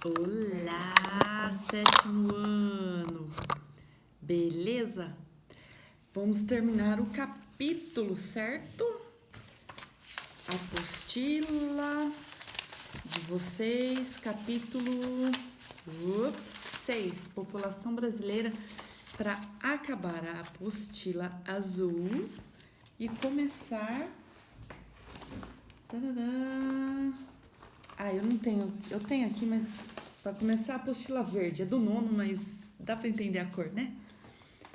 Olá, sétimo ano! Beleza? Vamos terminar o capítulo, certo? Apostila de vocês, capítulo 6, População Brasileira, para acabar a apostila azul e começar... Tadadá. Eu tenho aqui, mas para começar a apostila verde, é do nono, mas dá para entender a cor, né?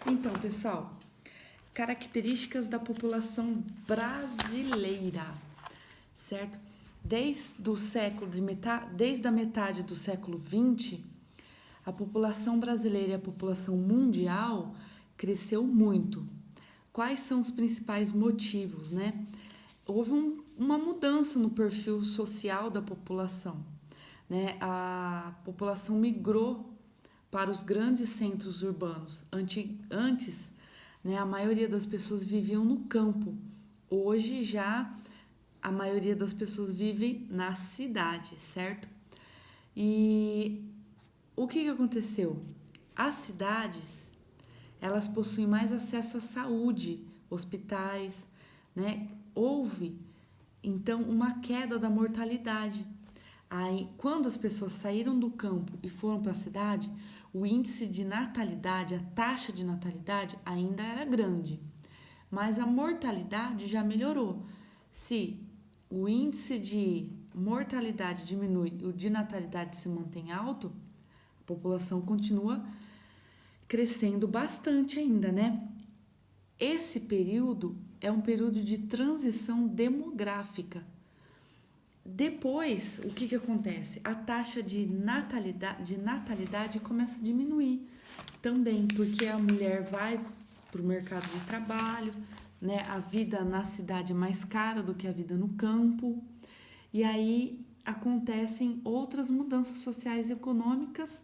Então, pessoal, características da população brasileira, certo? Desde a metade do século XX, a população brasileira e a população mundial cresceu muito. Quais são os principais motivos, né? Houve uma mudança no perfil social da população, né? A população migrou para os grandes centros urbanos. Antes, né, a maioria das pessoas viviam no campo. Hoje já a maioria das pessoas vive na cidade, certo? E o que aconteceu? As cidades, elas possuem mais acesso à saúde, hospitais, né? Houve, então, uma queda da mortalidade. Aí, quando as pessoas saíram do campo e foram para a cidade, o índice de natalidade, a taxa de natalidade ainda era grande, mas a mortalidade já melhorou. Se o índice de mortalidade diminui e o de natalidade se mantém alto, a população continua crescendo bastante ainda, né? Esse período é um período de transição demográfica. Depois, o que acontece? A taxa de natalidade começa a diminuir também, porque a mulher vai para o mercado de trabalho, né? A vida na cidade é mais cara do que a vida no campo. E aí acontecem outras mudanças sociais e econômicas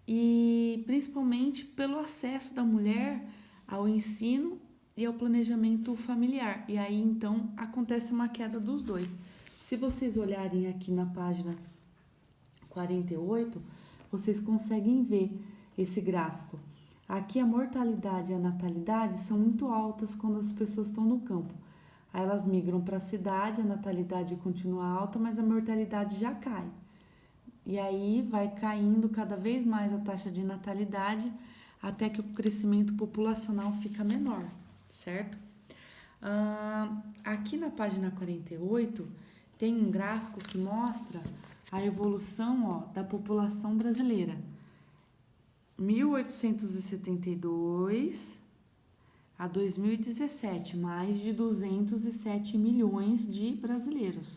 e principalmente pelo acesso da mulher ao ensino e ao planejamento familiar. E aí, então, acontece uma queda dos dois. Se vocês olharem aqui na página 48, vocês conseguem ver esse gráfico. Aqui a mortalidade e a natalidade são muito altas quando as pessoas estão no campo. Aí elas migram para a cidade, a natalidade continua alta, mas a mortalidade já cai. E aí vai caindo cada vez mais a taxa de natalidade até que o crescimento populacional fica menor, certo? Aqui na página 48 tem um gráfico que mostra a evolução da população brasileira. 1872 a 2017, mais de 207 milhões de brasileiros.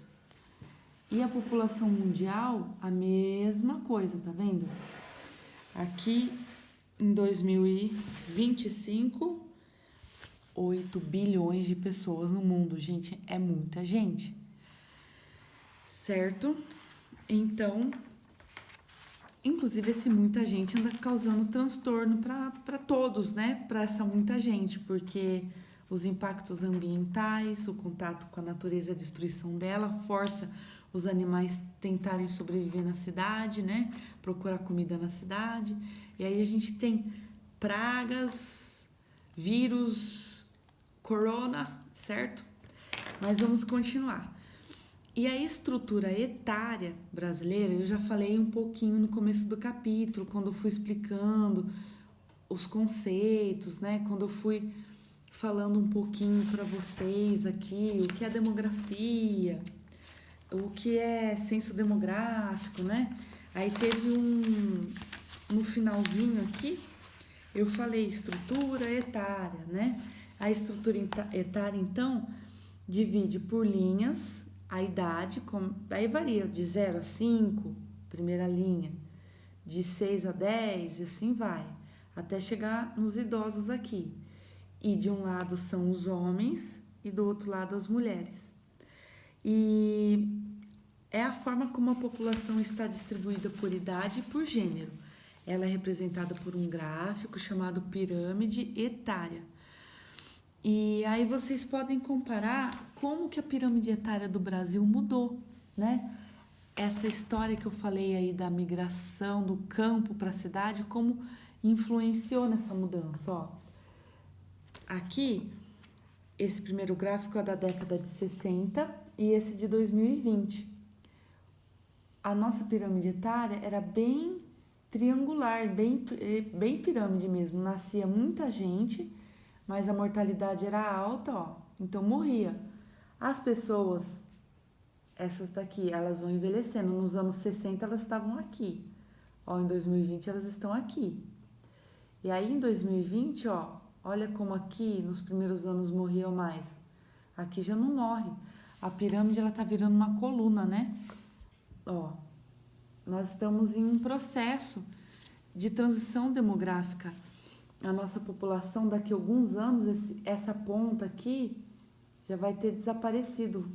E a população mundial, a mesma coisa, tá vendo? Aqui em 2025, 8 bilhões de pessoas no mundo, gente, é muita gente, certo? Então, inclusive, muita gente anda causando transtorno para todos, né? Para essa muita gente, porque os impactos ambientais, o contato com a natureza e a destruição dela força os animais tentarem sobreviver na cidade, né? Procurar comida na cidade. E aí a gente tem pragas, vírus, corona, certo? Mas vamos continuar. E a estrutura etária brasileira, eu já falei um pouquinho no começo do capítulo, quando eu fui explicando os conceitos, né? Quando eu fui falando um pouquinho para vocês aqui o que é demografia, o que é censo demográfico, né? Aí teve no finalzinho aqui, eu falei estrutura etária, né? A estrutura etária, então, divide por linhas a idade, aí varia de 0 a 5, primeira linha, de 6 a 10 e assim vai, até chegar nos idosos aqui. E de um lado são os homens e do outro lado as mulheres. E é a forma como a população está distribuída por idade e por gênero. Ela é representada por um gráfico chamado pirâmide etária. E aí vocês podem comparar como que a pirâmide etária do Brasil mudou, né? essa história que eu falei aí da migração do campo para a cidade, como influenciou nessa mudança, ó. Aqui, esse primeiro gráfico é da década de 60 e esse de 2020. A nossa pirâmide etária era bem triangular, bem pirâmide mesmo. Nascia muita gente, mas a mortalidade era alta, ó. Então morria. As pessoas, essas daqui, elas vão envelhecendo. Nos anos 60 elas estavam aqui. Ó, em 2020 elas estão aqui. E aí em 2020, ó, olha como aqui nos primeiros anos morriam mais. Aqui já não morre. A pirâmide ela tá virando uma coluna, né? Ó, nós estamos em um processo de transição demográfica. A nossa população, daqui a alguns anos, essa ponta aqui já vai ter desaparecido,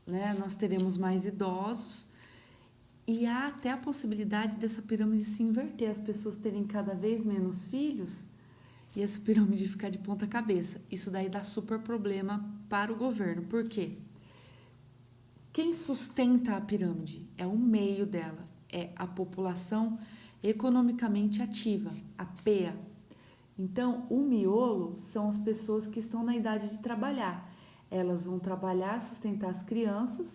né? Nós teremos mais idosos e há até a possibilidade dessa pirâmide se inverter, as pessoas terem cada vez menos filhos e essa pirâmide ficar de ponta cabeça. Isso daí dá super problema para o governo. Por quê? Quem sustenta a pirâmide é o meio dela, é a população economicamente ativa, a PEA. Então, o miolo são as pessoas que estão na idade de trabalhar. Elas vão trabalhar, sustentar as crianças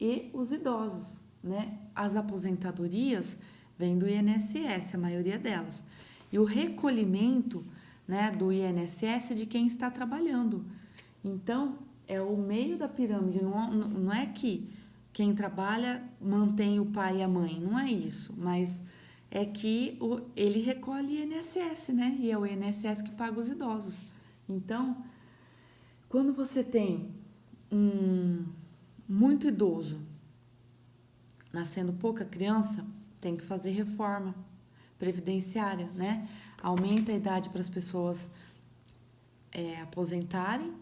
e os idosos, né? As aposentadorias vêm do INSS, a maioria delas. E o recolhimento, né, do INSS é de quem está trabalhando. Então, é o meio da pirâmide, não é que quem trabalha mantém o pai e a mãe, não é isso, mas é que ele recolhe INSS, né? E é o INSS que paga os idosos. Então, quando você tem muito idoso nascendo pouca criança, tem que fazer reforma previdenciária, né? Aumenta a idade para as pessoas aposentarem,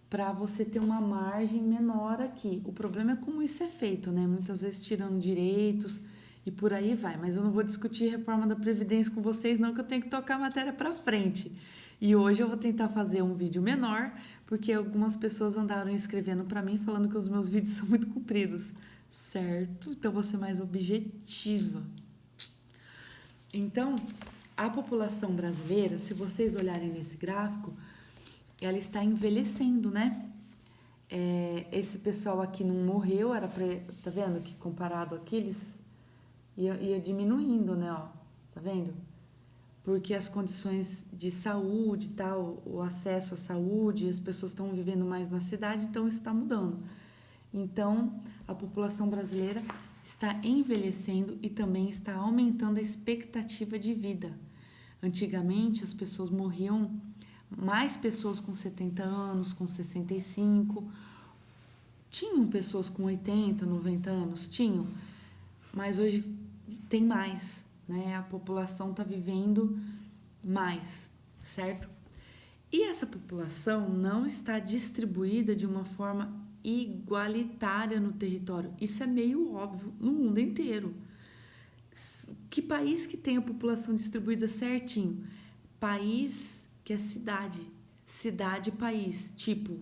para você ter uma margem menor aqui. O problema é como isso é feito, né? Muitas vezes tirando direitos e por aí vai. Mas eu não vou discutir reforma da Previdência com vocês, não, que eu tenho que tocar a matéria para frente. E hoje eu vou tentar fazer um vídeo menor, porque algumas pessoas andaram escrevendo para mim falando que os meus vídeos são muito compridos, certo? Então eu vou ser mais objetiva. Então, a população brasileira, se vocês olharem nesse gráfico, ela está envelhecendo, né? Esse pessoal aqui não morreu, tá vendo que comparado aqui eles ia diminuindo, né? Ó, tá vendo? Porque as condições de saúde, tal, o acesso à saúde, as pessoas estão vivendo mais na cidade, então isso está mudando. Então, a população brasileira está envelhecendo e também está aumentando a expectativa de vida. Antigamente, as pessoas morriam, mais pessoas com 70 anos, com 65, tinham pessoas com 80, 90 anos, tinham, mas hoje tem mais, né? A população está vivendo mais, certo? E essa população não está distribuída de uma forma igualitária no território. Isso é meio óbvio no mundo inteiro. Que país que tem a população distribuída certinho? País que é cidade país, tipo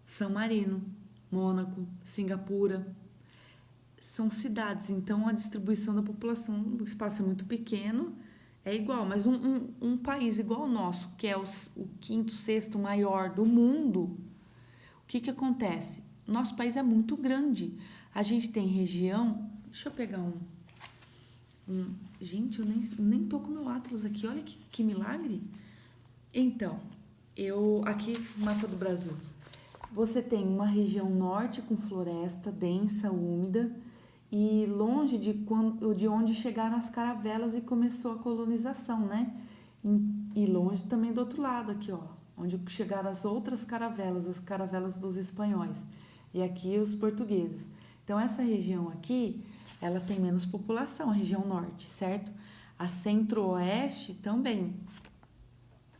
San Marino, Mônaco, Singapura, são cidades, então a distribuição da população, o espaço é muito pequeno, é igual, mas um país igual ao nosso, que é o quinto, sexto maior do mundo, o que acontece? Nosso país é muito grande, a gente tem região, deixa eu pegar gente, eu nem tô com meu Atlas aqui, olha que milagre. Então, aqui, mapa do Brasil, você tem uma região norte com floresta densa, úmida, e longe de onde chegaram as caravelas e começou a colonização, né? E longe também do outro lado aqui, ó, onde chegaram as outras caravelas, as caravelas dos espanhóis, e aqui os portugueses. Então, essa região aqui, ela tem menos população, a região norte, certo? A centro-oeste também.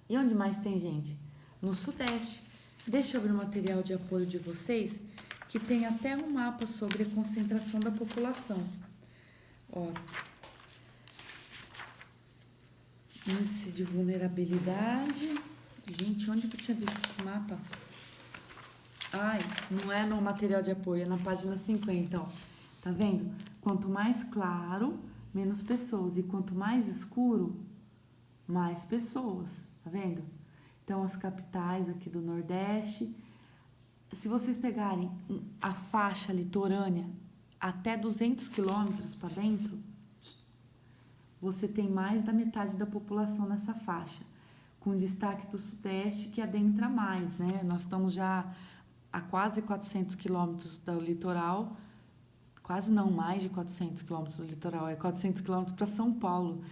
E onde mais tem gente? No sudeste. Deixa eu abrir o material de apoio de vocês, que tem até um mapa sobre a concentração da população. Ó, índice de vulnerabilidade. Gente, onde que eu tinha visto esse mapa? Ai, não é no material de apoio, é na página 50, ó. Tá vendo? Quanto mais claro, menos pessoas. E quanto mais escuro, mais pessoas. Tá vendo? Então, as capitais aqui do Nordeste. Se vocês pegarem a faixa litorânea até 200 quilômetros para dentro, você tem mais da metade da população nessa faixa, com destaque do Sudeste, que adentra mais, né? Nós estamos já a quase 400 quilômetros do litoral, quase não, mais de 400 quilômetros do litoral, é 400 quilômetros para São Paulo,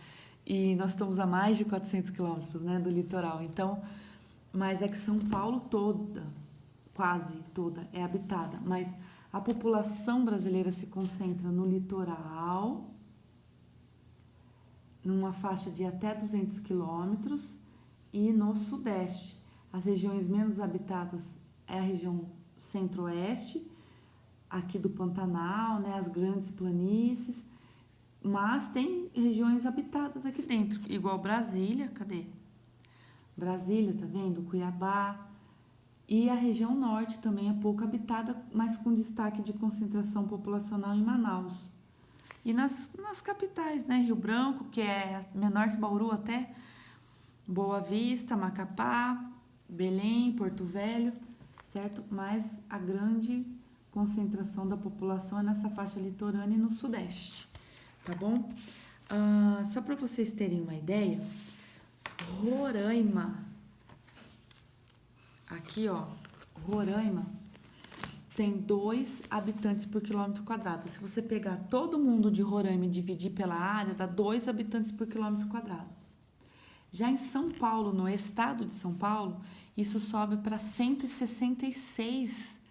e nós estamos a mais de 400 quilômetros, né, do litoral. Então, mas é que São Paulo toda, quase toda, é habitada, mas a população brasileira se concentra no litoral, numa faixa de até 200 quilômetros, e no Sudeste. As regiões menos habitadas é a região Centro-Oeste, aqui do Pantanal, né, as grandes planícies, mas tem regiões habitadas aqui dentro, igual Brasília, cadê? Brasília, tá vendo? Cuiabá. E a região norte também é pouco habitada, mas com destaque de concentração populacional em Manaus. E nas capitais, né? Rio Branco, que é menor que Bauru até, Boa Vista, Macapá, Belém, Porto Velho, certo? Mas a grande concentração da população é nessa faixa litorânea e no Sudeste, tá bom? Só para vocês terem uma ideia, Roraima, aqui ó, Roraima tem 2 habitantes por quilômetro quadrado. Se você pegar todo mundo de Roraima e dividir pela área, dá 2 habitantes por quilômetro quadrado. Já em São Paulo, no estado de São Paulo, isso sobe para 166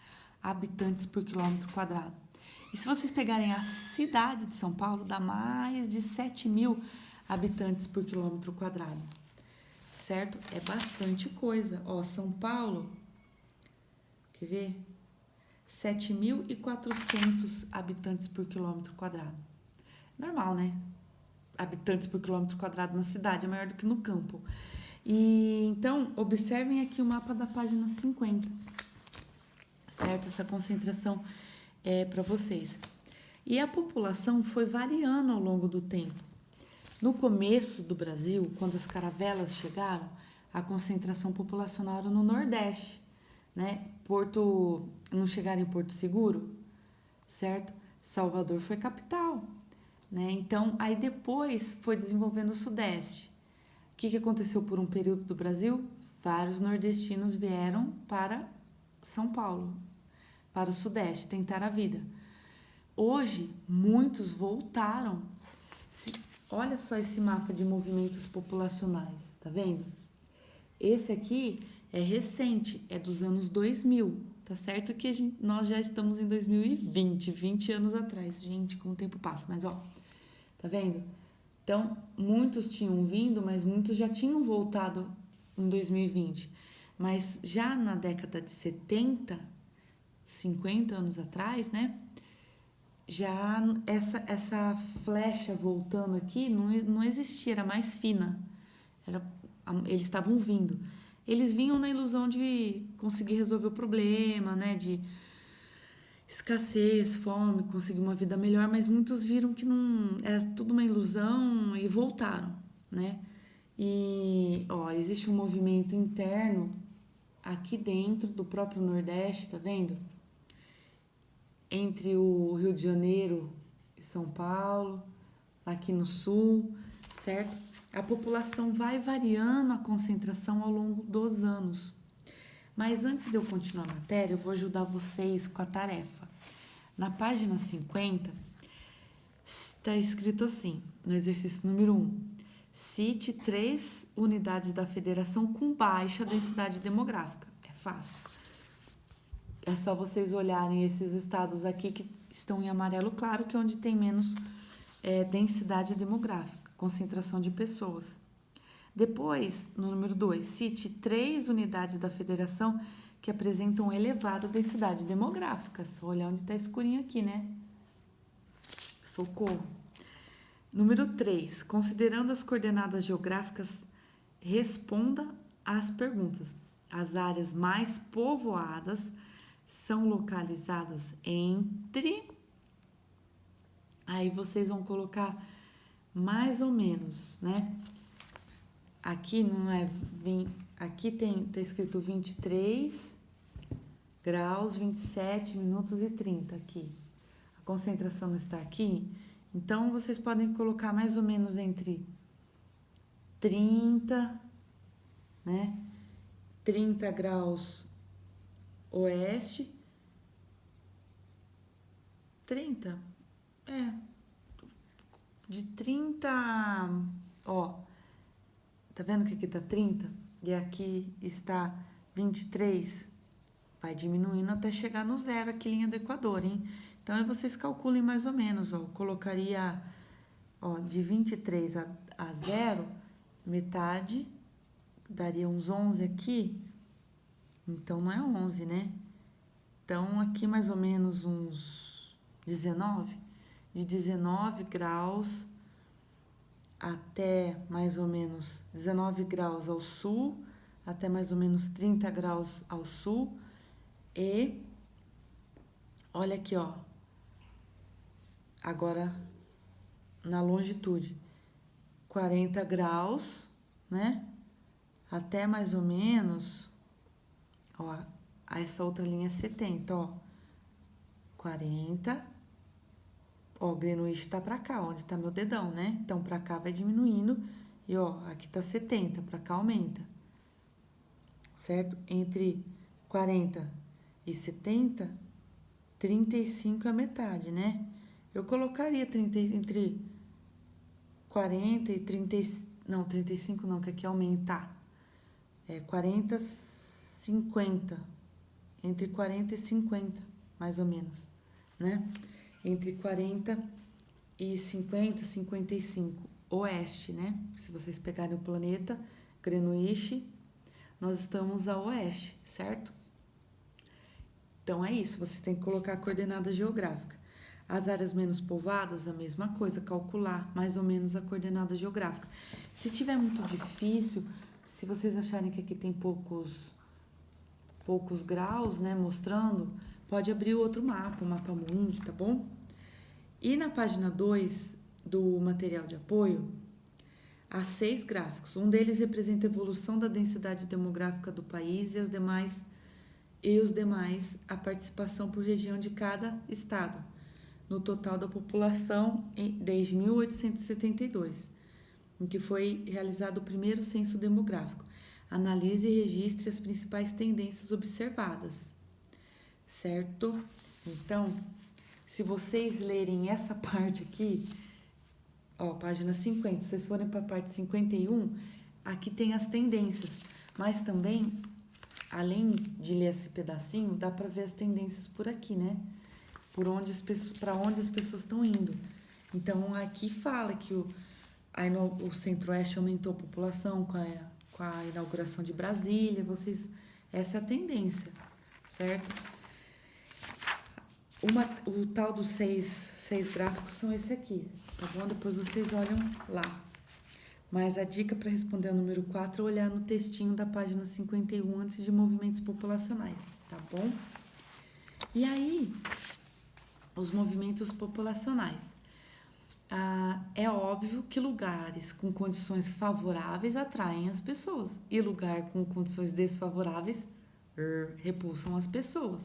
habitantes por quilômetro quadrado. E se vocês pegarem a cidade de São Paulo, dá mais de 7.000 habitantes por quilômetro quadrado. Certo? É bastante coisa. Ó, São Paulo, quer ver? 7.400 habitantes por quilômetro quadrado. Normal, né? Habitantes por quilômetro quadrado na cidade é maior do que no campo. E então, observem aqui o mapa da página 50. Certo? Essa concentração é para vocês. E a população foi variando ao longo do tempo. No começo do Brasil, quando as caravelas chegaram, a concentração populacional era no Nordeste, né? Não chegaram em Porto Seguro, certo? Salvador foi capital, né? Então, aí depois foi desenvolvendo o Sudeste. O que aconteceu por um período do Brasil? Vários nordestinos vieram para São Paulo, para o Sudeste, tentar a vida. Hoje, muitos voltaram. Olha só esse mapa de movimentos populacionais, tá vendo? Esse aqui é recente, é dos anos 2000, tá certo que nós já estamos em 2020, 20 anos atrás, gente, como o tempo passa, mas ó, tá vendo? Então, muitos tinham vindo, mas muitos já tinham voltado em 2020, mas já na década de 70, 50 anos atrás, né? Já essa flecha voltando aqui não existia, era mais fina. Eles estavam vindo. Eles vinham na ilusão de conseguir resolver o problema, né? De escassez, fome, conseguir uma vida melhor, mas muitos viram que não é tudo uma ilusão e voltaram, né? E ó, existe um movimento interno aqui dentro do próprio Nordeste, tá vendo? Entre o Rio de Janeiro e São Paulo, aqui no sul, certo? A população vai variando a concentração ao longo dos anos. Mas antes de eu continuar a matéria, eu vou ajudar vocês com a tarefa. Na página 50, está escrito assim, no exercício número 1. Cite 3 unidades da federação com baixa densidade demográfica. É fácil. É só vocês olharem esses estados aqui que estão em amarelo claro, que é onde tem menos densidade demográfica, concentração de pessoas. Depois, no número 2, cite 3 unidades da federação que apresentam elevada densidade demográfica. Só olhar onde está escurinho aqui, né? Socorro. Número 3, considerando as coordenadas geográficas, responda às perguntas. As áreas mais povoadas são localizadas entre Aí vocês vão colocar mais ou menos, né? Aqui não é... Aqui tá escrito 23 graus, 27 minutos e 30 aqui. A concentração não está aqui. Então, vocês podem colocar mais ou menos entre 30, né? 30 graus oeste. 30? De 30... Ó, tá vendo que aqui tá 30? E aqui está 23. Vai diminuindo até chegar no zero aqui, linha do Equador, hein? Então, aí vocês calculem mais ou menos, ó. Eu colocaria, ó, de 23 a 0, metade, daria uns 11 aqui. Então, não é 11, né? Então, aqui mais ou menos uns 19. De 19 graus até mais ou menos 19 graus ao sul, até mais ou menos 30 graus ao sul. E olha aqui, ó. Agora na longitude, 40 graus, né? Até mais ou menos, ó, essa outra linha é 70, ó. 40. Ó, o Greenwich tá pra cá, onde tá meu dedão, né? Então, pra cá vai diminuindo. E, ó, aqui tá 70, pra cá aumenta. Certo? Entre 40 e 70, 35 é a metade, né? Eu colocaria entre 40 e 30... Não, 35 não, que aqui aumentar. 40, 50. Entre 40 e 50, mais ou menos, né? Entre 40 e 50, 55, oeste, né? Se vocês pegarem o planeta Greenwich, nós estamos a oeste, certo? Então, é isso, vocês têm que colocar a coordenada geográfica. As áreas menos povoadas, a mesma coisa, calcular mais ou menos a coordenada geográfica. Se tiver muito difícil, se vocês acharem que aqui tem poucos graus, né, mostrando, pode abrir outro mapa, o mapa mundi, tá bom? E na página 2 do material de apoio, há 6 gráficos. Um deles representa a evolução da densidade demográfica do país e os demais, a participação por região de cada estado, no total da população desde 1872, em que foi realizado o primeiro censo demográfico. Analise e registre as principais tendências observadas, certo? Então, se vocês lerem essa parte aqui, ó, página 50, se vocês forem para a parte 51, aqui tem as tendências, mas também, além de ler esse pedacinho, dá para ver as tendências por aqui, né? Para onde as pessoas estão indo. Então, aqui fala que o Centro-Oeste aumentou a população com a inauguração de Brasília, essa é a tendência, certo? O tal dos seis gráficos são esse aqui, tá bom? Depois vocês olham lá. Mas a dica para responder ao número 4 é olhar no textinho da página 51 antes de movimentos populacionais, tá bom? E aí, os movimentos populacionais. É óbvio que lugares com condições favoráveis atraem as pessoas e lugar com condições desfavoráveis repulsam as pessoas.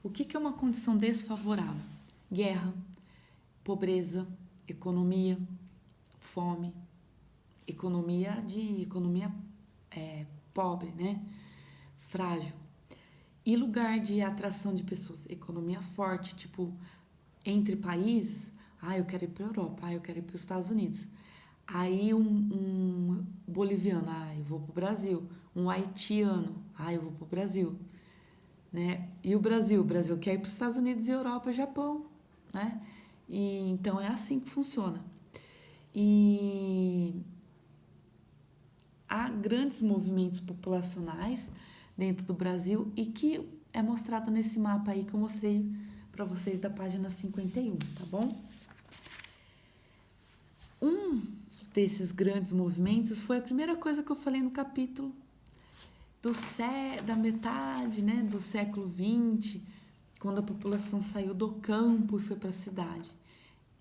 O que é uma condição desfavorável? Guerra, pobreza, economia, fome, economia pobre, né? Frágil. E lugar de atração de pessoas? Economia forte, tipo, entre países, eu quero ir para a Europa, eu quero ir para os Estados Unidos. Aí um boliviano, eu vou para o Brasil. Um haitiano, eu vou para o Brasil. Né? E o Brasil quer ir para os Estados Unidos e Europa, Japão, né? E, então, é assim que funciona. E há grandes movimentos populacionais dentro do Brasil e que é mostrado nesse mapa aí que eu mostrei para vocês da página 51, tá bom? Um desses grandes movimentos foi a primeira coisa que eu falei no capítulo da metade, né, do século XX, quando a população saiu do campo e foi para a cidade.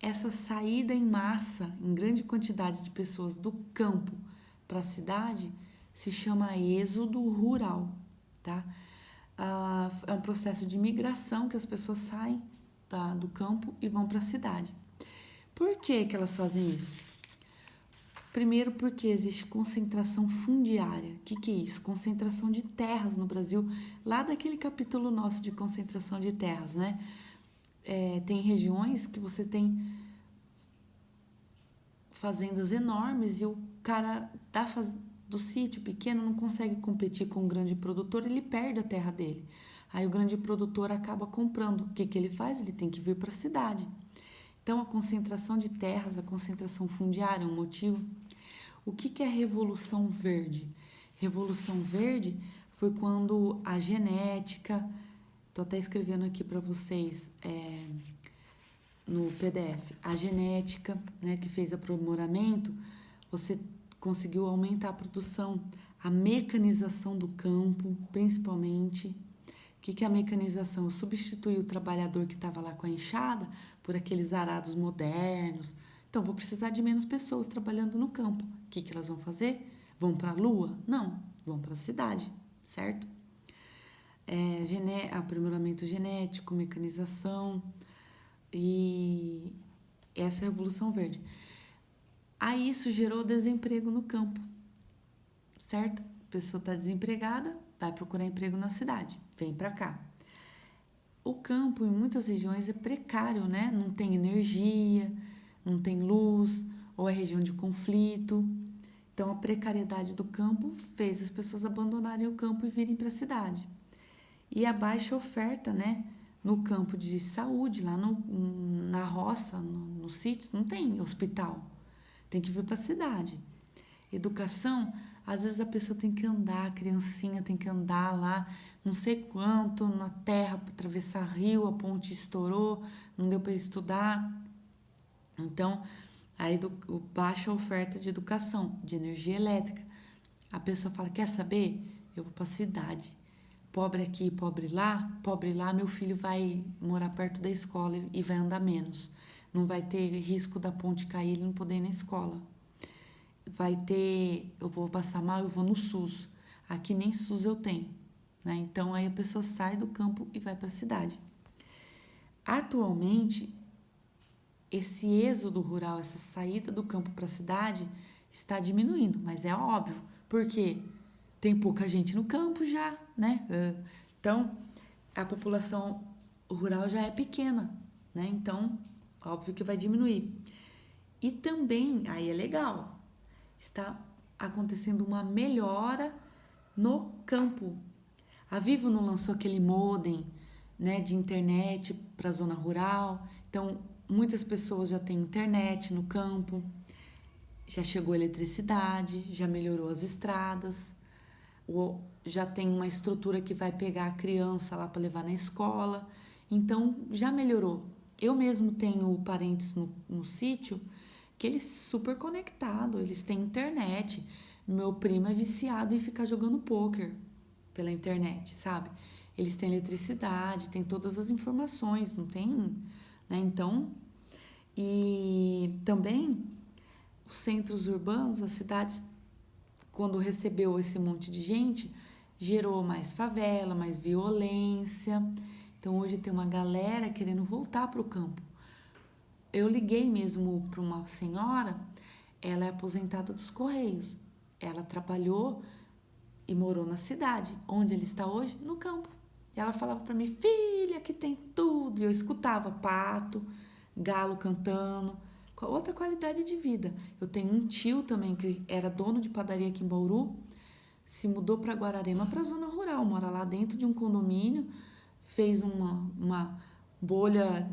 essa saída em massa, em grande quantidade de pessoas do campo para a cidade, se chama êxodo rural, tá? É um processo de migração que as pessoas saem do campo e vão para a cidade. Por que elas fazem isso? Primeiro, porque existe concentração fundiária. O que é isso? Concentração de terras no Brasil, lá daquele capítulo nosso de concentração de terras, né? Tem regiões que você tem fazendas enormes e o cara do sítio pequeno não consegue competir com o grande produtor, ele perde a terra dele. Aí o grande produtor acaba comprando. O que ele faz? Ele tem que vir para a cidade. Então, a concentração de terras, a concentração fundiária é um motivo. O que é a Revolução Verde? Revolução Verde foi quando a genética, estou até escrevendo aqui para vocês no PDF, a genética, né, que fez aprimoramento, você conseguiu aumentar a produção, a mecanização do campo, principalmente. O que é a mecanização? Eu substituí o trabalhador que estava lá com a enxada por aqueles arados modernos. Então, vou precisar de menos pessoas trabalhando no campo. O que elas vão fazer? Vão para a lua? Não, vão para a cidade, certo? Aprimoramento genético, mecanização e essa é a Revolução Verde. Aí isso gerou desemprego no campo, certo? A pessoa está desempregada, vai procurar emprego na cidade, vem para cá. O campo, em muitas regiões, é precário, né? Não tem energia, não tem luz, ou é região de conflito. Então, a precariedade do campo fez as pessoas abandonarem o campo e virem para a cidade. E a baixa oferta, né? No campo de saúde, lá na roça, no sítio, não tem hospital. Tem que vir para a cidade. Educação, às vezes a pessoa tem que andar, a criancinha tem que andar lá, não sei quanto, na terra para atravessar rio, a ponte estourou, não deu para estudar. Então, baixa oferta de educação, de energia elétrica. A pessoa fala, quer saber? Eu vou para a cidade. Pobre aqui, pobre lá, meu filho vai morar perto da escola e vai andar menos. Não vai ter risco da ponte cair e ele não poder ir na escola. Eu vou passar mal, eu vou no SUS. Aqui nem SUS eu tenho, né? Então, aí a pessoa sai do campo e vai para a cidade. Atualmente, esse êxodo rural, essa saída do campo para a cidade está diminuindo, mas é óbvio, porque tem pouca gente no campo já, né? Então, a população rural já é pequena, né? Então, óbvio que vai diminuir. E também, aí é legal, está acontecendo uma melhora no campo. A Vivo não lançou aquele modem, né, de internet para a zona rural. Então, muitas pessoas já têm internet no campo, já chegou a eletricidade, já melhorou as estradas, já tem uma estrutura que vai pegar a criança lá para levar na escola. Então, já melhorou. Eu mesmo tenho parentes no sítio que eles super conectados, eles têm internet. Meu primo é viciado em ficar jogando pôquer pela internet, sabe? Eles têm eletricidade, têm todas as informações, não tem, né? Então, e também os centros urbanos, as cidades, quando recebeu esse monte de gente, gerou mais favela, mais violência. Então, hoje tem uma galera querendo voltar para o campo. Eu liguei mesmo para uma senhora, ela é aposentada dos Correios. Ela trabalhou e morou na cidade. Onde ela está hoje? No campo. E ela falava para mim, filha, aqui tem tudo. E eu escutava pato, galo cantando, com outra qualidade de vida. Eu tenho um tio também que era dono de padaria aqui em Bauru, se mudou para Guararema, para a zona rural, mora lá dentro de um condomínio, fez uma bolha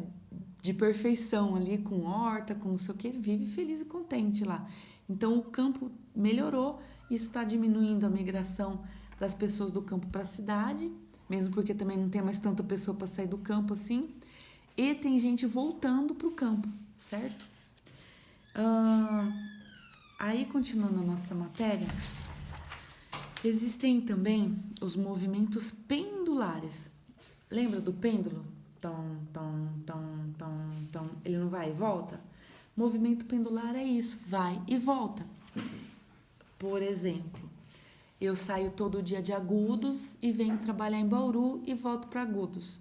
de perfeição ali, com horta, com não sei o que, vive feliz e contente lá. Então, o campo melhorou, isso está diminuindo a migração das pessoas do campo para a cidade, mesmo porque também não tem mais tanta pessoa para sair do campo assim, e tem gente voltando para o campo, certo? Aí, continuando a nossa matéria, existem também os movimentos pendulares. Lembra do pêndulo? tom, tom, tom, tom, tom. Ele não vai e volta? Movimento pendular é isso, vai e volta. Por exemplo, eu saio todo dia de Agudos e venho trabalhar em Bauru e volto para Agudos.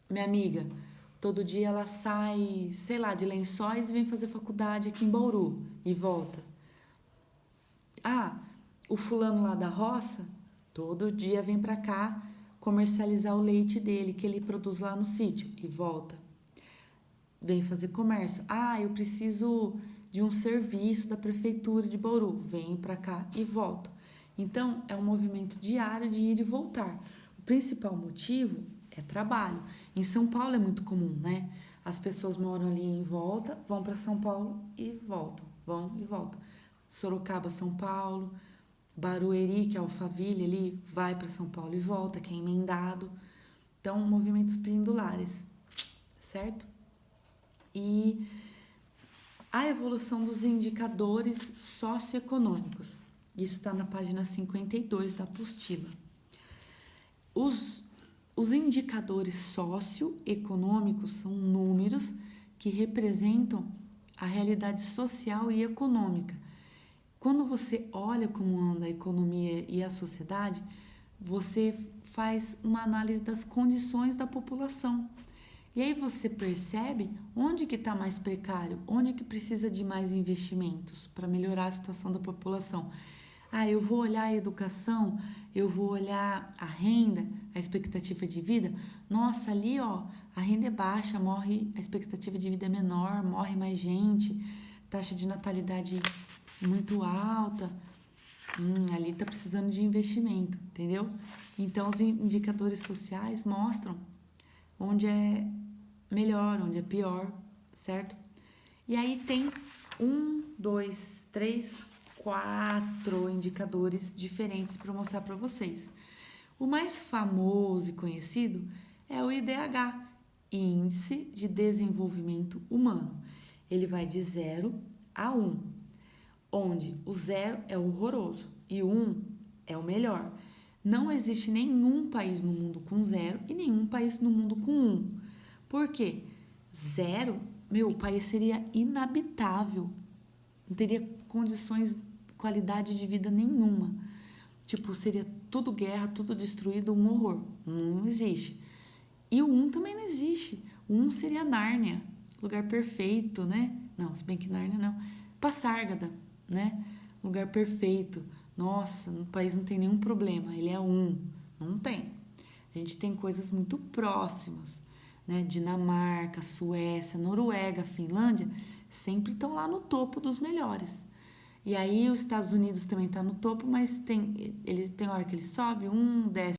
Minha amiga, todo dia ela sai, sei lá, de Lençóis e vem fazer faculdade aqui em Bauru e volta. Ah, o fulano lá da roça, todo dia vem para cá comercializar o leite dele que ele produz lá no sítio e volta. Vem fazer comércio. Ah, eu preciso de um serviço da prefeitura de Bauru. Vem para cá e volta. Então, é um movimento diário de ir e voltar. O principal motivo é trabalho. Em São Paulo é muito comum, né? As pessoas moram ali em volta, vão para São Paulo e voltam. Vão e voltam. Sorocaba, São Paulo. Barueri, que é Alphaville, ali vai para São Paulo e volta, que é emendado. Então, movimentos pendulares, certo? E a evolução dos indicadores socioeconômicos. Isso está na página 52 da apostila. Os indicadores socioeconômicos são números que representam a realidade social e econômica. Quando você olha como anda a economia e a sociedade, você faz uma análise das condições da população. E aí você percebe onde que está mais precário, onde que precisa de mais investimentos para melhorar a situação da população. Ah, eu vou olhar a educação, eu vou olhar a renda, a expectativa de vida. Nossa, ali ó, a renda é baixa, morre, a expectativa de vida é menor, morre mais gente, taxa de natalidade muito alta. Ali está precisando de investimento, entendeu? Então, os indicadores sociais mostram onde é melhor, onde é pior, certo? E aí tem 4 indicadores diferentes para mostrar para vocês. O mais famoso e conhecido é o IDH, Índice de Desenvolvimento Humano. Ele vai de 0 a 1, onde o 0 é horroroso e o 1 é o melhor. Não existe nenhum país no mundo com 0 e nenhum país no mundo com 1. Por quê? 0, o país seria inabitável. Não teria condições, qualidade de vida nenhuma. Tipo, seria tudo guerra, tudo destruído, um horror. Não existe. E o 1 também não existe. O 1 seria Nárnia, lugar perfeito, né? Não, se bem que Nárnia não. Passárgada, né? Lugar perfeito. Nossa, no país não tem nenhum problema, ele é 1. Não tem. A gente tem coisas muito próximas, né? Dinamarca, Suécia, Noruega, Finlândia, sempre estão lá no topo dos melhores. E aí os Estados Unidos também está no topo, mas tem hora que ele sobe, desce.